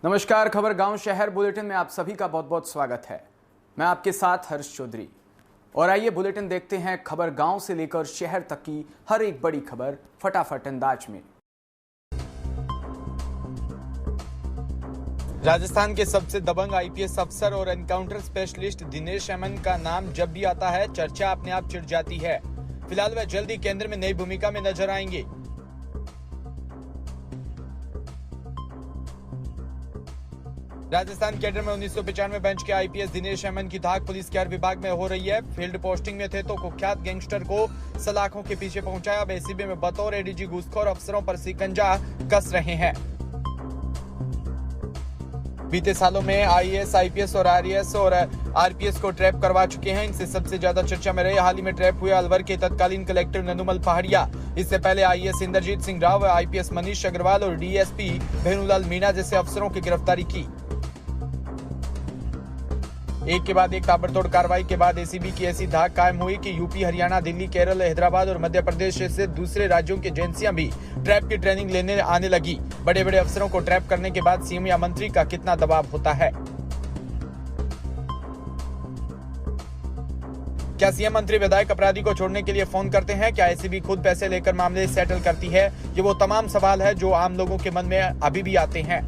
नमस्कार। खबर गांव शहर बुलेटिन में आप सभी का बहुत बहुत स्वागत है। मैं आपके साथ हर्ष चौधरी और आइए बुलेटिन देखते हैं खबर गांव से लेकर शहर तक की हर एक बड़ी खबर फटाफट अंदाज में। राजस्थान के सबसे दबंग आईपीएस अफसर और एनकाउंटर स्पेशलिस्ट दिनेश एमन का नाम जब भी आता है चर्चा अपने आप छिड़ जाती है। फिलहाल वह जल्द ही केंद्र में नई भूमिका में नजर आएंगे। राजस्थान कैडर में 1995 बेंच के आईपीएस दिनेश एमन की धाक पुलिस के हर विभाग में हो रही है। फील्ड पोस्टिंग में थे तो कुख्यात गैंगस्टर को सलाखों के पीछे पहुंचाया। अब एसीबी में बतौर एडीजी घूसखोर अफसरों पर शिकंजा कस रहे हैं। बीते सालों में आईएएस, आईपीएस और आरएएस और आरपीएस को ट्रैप करवा चुके हैं। इनसे सबसे ज्यादा चर्चा में रहे हाल ही में ट्रैप हुए अलवर के तत्कालीन कलेक्टर ननुमल पहाड़िया। इससे पहले आईएएस इंद्रजीत सिंह राव, आईपीएस मनीष अग्रवाल और डीएसपी भेनुलाल मीणा जैसे अफसरों की गिरफ्तारी की। एक के बाद एक ताबड़तोड़ कार्रवाई के बाद एसीबी की ऐसी धाक कायम हुई कि यूपी, हरियाणा, दिल्ली, केरल, हैदराबाद और मध्य प्रदेश से दूसरे राज्यों की एजेंसियां भी ट्रैप की ट्रेनिंग लेने आने लगी। बड़े बड़े अफसरों को ट्रैप करने के बाद सीएम या मंत्री का कितना दबाव होता है? क्या सीएम, मंत्री, विधायक अपराधी को छोड़ने के लिए फोन करते हैं? क्या एसीबी खुद पैसे लेकर मामले सेटल करती है? ये वो तमाम सवाल है जो आम लोगों के मन में अभी भी आते हैं।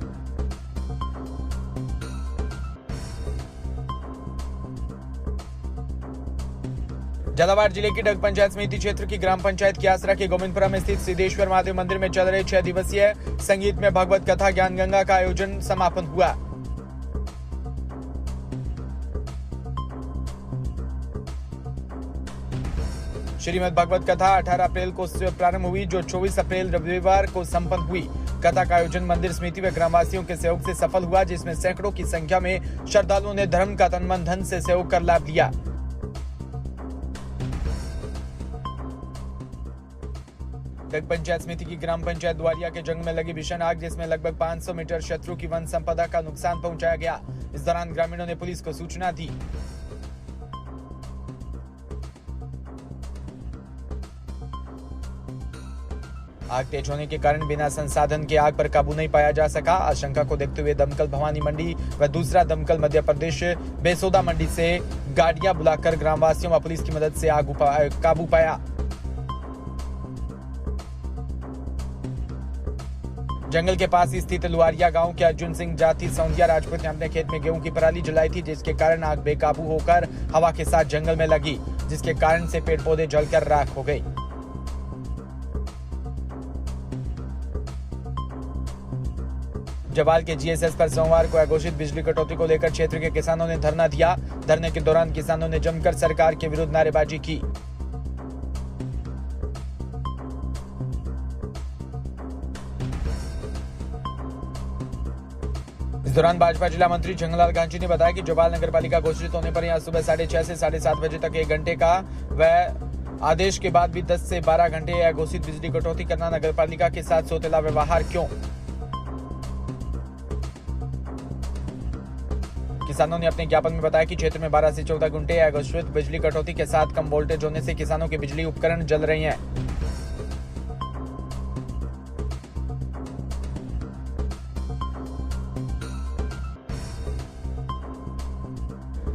झालावाड़ जिले की डग पंचायत समिति क्षेत्र की ग्राम पंचायत की आसरा के गोविंदपुरा में स्थित सिद्धेश्वर महादेव मंदिर में चल रहे 6 दिवसीय संगीत में भगवत कथा ज्ञान गंगा का आयोजन समापन हुआ। श्रीमद् भगवत कथा 18 अप्रैल को प्रारंभ हुई जो 24 अप्रैल रविवार को संपन्न हुई। कथा का आयोजन मंदिर समिति व ग्रामवासियों के सहयोग से सफल हुआ, जिसमें सैकड़ों की संख्या में श्रद्धालुओं ने धर्म का तन मन धन से सहयोग कर लाभ लिया। डग पंचायत समिति की ग्राम पंचायत द्वारिया के जंग में लगी भीषण आग, जिसमें लगभग 500 मीटर शत्रु की वन संपदा का नुकसान पहुंचाया गया। इस दौरान ग्रामीणों ने पुलिस को सूचना दी। आग तेज होने के कारण बिना संसाधन के आग पर काबू नहीं पाया जा सका। आशंका को देखते हुए दमकल भवानी मंडी व दूसरा दमकल मध्य प्रदेश बेसोदा मंडी से गाड़ियां बुलाकर ग्रामवासियों व पुलिस की मदद से आग काबू पाया। जंगल के पास स्थित लुआरिया गांव के अर्जुन सिंह जाति सौंदिया राजपूत ने अपने खेत में गेहूं की पराली जलाई थी, जिसके कारण आग बेकाबू होकर हवा के साथ जंगल में लगी, जिसके कारण से पेड़ पौधे जलकर राख हो गए। जवाल के जीएसएस पर सोमवार को अघोषित बिजली कटौती को लेकर क्षेत्र के किसानों ने धरना दिया। धरने के दौरान किसानों ने जमकर सरकार के विरुद्ध नारेबाजी की। इस दौरान भाजपा जिला मंत्री जंगलाल गांची ने बताया कि जवाल नगर पालिका घोषित होने पर यहां सुबह 6:30 से 7:30 बजे तक 1 घंटे का व आदेश के बाद भी 10 से 12 घंटे अघोषित बिजली कटौती करना नगर पालिका के साथ सौतेला व्यवहार क्यों? किसानों ने अपने ज्ञापन में बताया कि क्षेत्र में 12 से 14 घंटे अघोषित बिजली कटौती के साथ कम वोल्टेज होने से किसानों के बिजली उपकरण जल रहे हैं।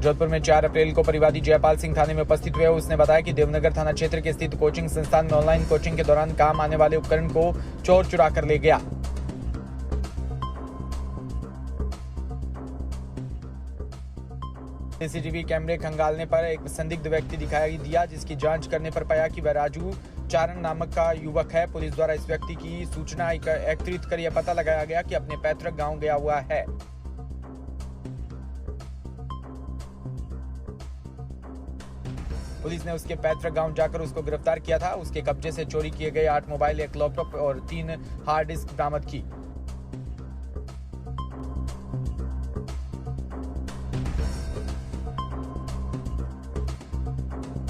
जोधपुर में 4 अप्रैल को परिवादी जयपाल सिंह थाने में उपस्थित हुए। उसने बताया कि देवनगर थाना क्षेत्र के स्थित कोचिंग संस्थान में ऑनलाइन कोचिंग के दौरान काम आने वाले उपकरण को चोर चुरा कर ले गया। सीसीटीवी कैमरे खंगालने पर एक संदिग्ध व्यक्ति दिखाई दिया, जिसकी जांच करने पर पाया कि वह राजू चारण नामक का युवक है। पुलिस द्वारा इस व्यक्ति की सूचना एकत्रित कर यह पता लगाया गया कि अपने पैतृक गांव गया हुआ है। पुलिस ने उसके पैतृक गांव जाकर उसको गिरफ्तार किया था। उसके कब्जे से चोरी किए गए 8 मोबाइल, 1 लैपटॉप और 3 हार्ड डिस्क बरामद की।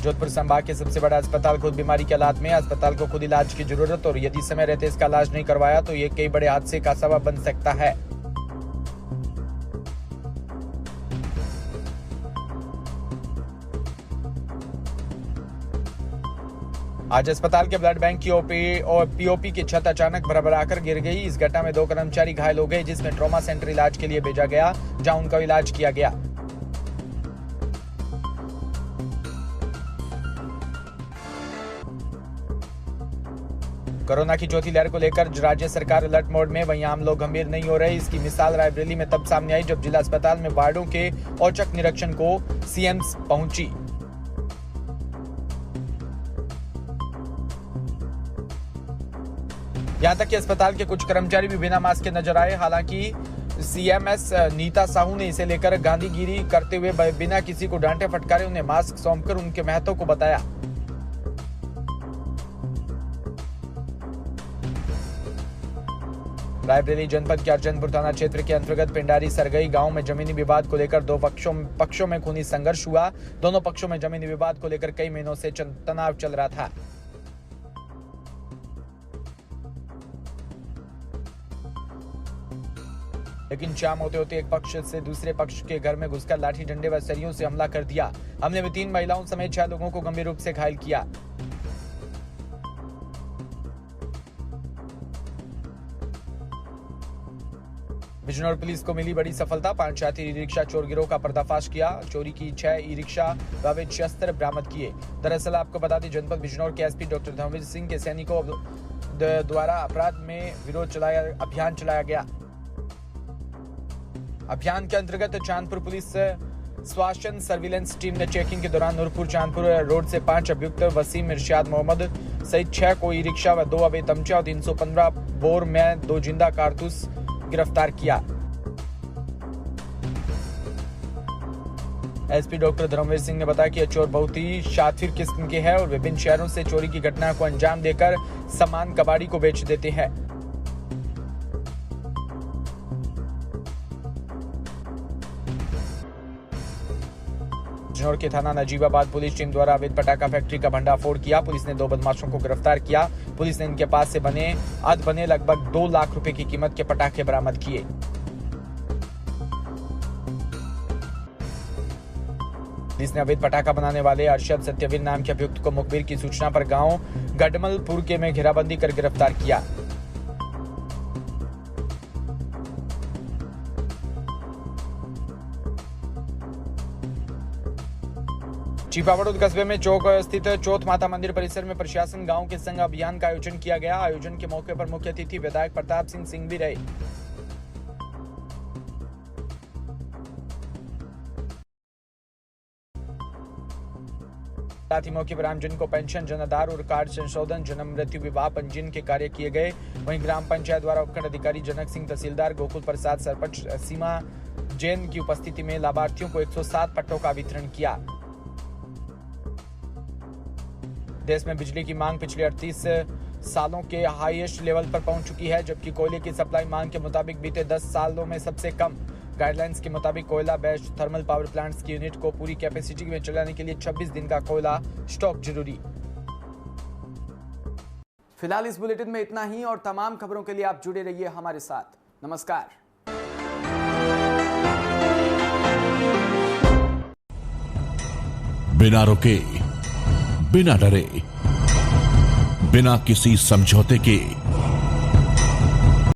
जोधपुर संभाग के सबसे बड़ा अस्पताल खुद बीमारी के हालात में। अस्पताल को खुद इलाज की जरूरत और यदि समय रहते इसका इलाज नहीं करवाया तो ये कई बड़े हादसे का सबब बन सकता है। आज अस्पताल के ब्लड बैंक की पीओपी की छत अचानक भरभराकर गिर गई। इस घटना में 2 कर्मचारी घायल हो गए, जिसमें ट्रॉमा सेंटर इलाज के लिए भेजा गया, जहां उनका इलाज किया गया। कोरोना की चौथी लहर को लेकर राज्य सरकार अलर्ट मोड में, वहीं आम लोग गंभीर नहीं हो रहे। इसकी मिसाल रायबरेली में तब सामने आई जब जिला अस्पताल में वार्डों के औचक निरीक्षण को सीएम पहुंची। यहां तक कि अस्पताल के कुछ कर्मचारी भी बिना मास्क के नजर आए। हालांकि सीएमएस नीता साहू ने इसे लेकर गांधीगिरी करते हुए बिना किसी को डांटे फटकारे उन्हें मास्क सौंपकर उनके महत्व को बताया। रायबरेली जनपद के अर्जनपुर थाना क्षेत्र के अंतर्गत पिंडारी सरगई गांव में जमीनी विवाद को लेकर 2 पक्षों में खूनी संघर्ष हुआ। दोनों पक्षों में जमीनी विवाद को लेकर कई महीनों से तनाव चल रहा था। लेकिन शाम होते होते एक पक्ष से दूसरे पक्ष के घर में घुसकर लाठी डंडे व सरियों से हमला कर दिया। हमले में 3 महिलाओं समेत 6 लोगों को गंभीर रूप से घायल किया। बिजनौर पुलिस को मिली बड़ी सफलता। 5 छात्र ई रिक्शा चोर गिरोह का पर्दाफाश किया। चोरी की 6 ई रिक्शा व अवैध शस्त्र बरामद किए। दरअसल आपको बता दें, जनपद बिजनौर के एसपी डॉक्टर धर्मवीर सिंह के सैनिकों द्वारा अपराध में विरोध अभियान चलाया गया। अभियान के अंतर्गत चांदपुर पुलिस स्वास्थ्य सर्विलेंस टीम ने चेकिंग के दौरान नूरपुर चांदपुर रोड से 5 अभियुक्त वसीम इरशाद मोहम्मद सहित 6 को ई रिक्शा व 2 अवैध तमचा और 315 बोर में 2 जिंदा कारतूस गिरफ्तार किया। एसपी डॉक्टर धर्मवीर सिंह ने बताया कि यह चोर बहुत ही शातिर किस्म के हैं और विभिन्न शहरों से चोरी की घटना को अंजाम देकर सामान कबाड़ी को बेच देते हैं। बिजनौर के थाना नजीबाबाद पुलिस टीम द्वारा अवैध पटाखा फैक्ट्री का भंडाफोड़ किया। पुलिस ने 2 बदमाशों को गिरफ्तार किया। पुलिस ने इनके पास से बने लगभग 2 लाख रुपए की कीमत के पटाखे बरामद किए। पुलिस ने अवैध पटाखा बनाने वाले अरशद सत्यवीर नाम के अभियुक्त को मुखबिर की सूचना पर गांव गडमलपुर के में घेराबंदी कर गिरफ्तार किया। चीपावड़ोद कस्बे में चौक स्थित चौथ माता मंदिर परिसर में प्रशासन गांव के संग अभियान का आयोजन किया गया। आयोजन के मौके पर मुख्य अतिथि विधायक प्रताप सिंह भी रहे। साथ ही मौके पर आमजन को पेंशन, जन आधार और कार्ड संशोधन, जन्म मृत्यु विवाह पंजीयन के कार्य किए गए। वहीं ग्राम पंचायत द्वारा उपखंड अधिकारी जनक सिंह, तहसीलदार गोकुल प्रसाद, सरपंच सीमा जैन की उपस्थिति में लाभार्थियों को 107 पट्टों का वितरण किया। देश में बिजली की मांग पिछले 38 सालों के हाईएस्ट लेवल पर पहुंच चुकी है, जबकि कोयले की सप्लाई मांग के मुताबिक बीते 10 सालों में सबसे कम। गाइडलाइंस के मुताबिक कोयला बेस्ड थर्मल पावर प्लांट्स की यूनिट को पूरी कैपेसिटी में चलाने के लिए 26 दिन का कोयला स्टॉक जरूरी। फिलहाल इस बुलेटिन में इतना ही और तमाम खबरों के लिए आप जुड़े रहिए हमारे साथ। नमस्कार। बिना रुके, बिना डरे, बिना किसी समझौते के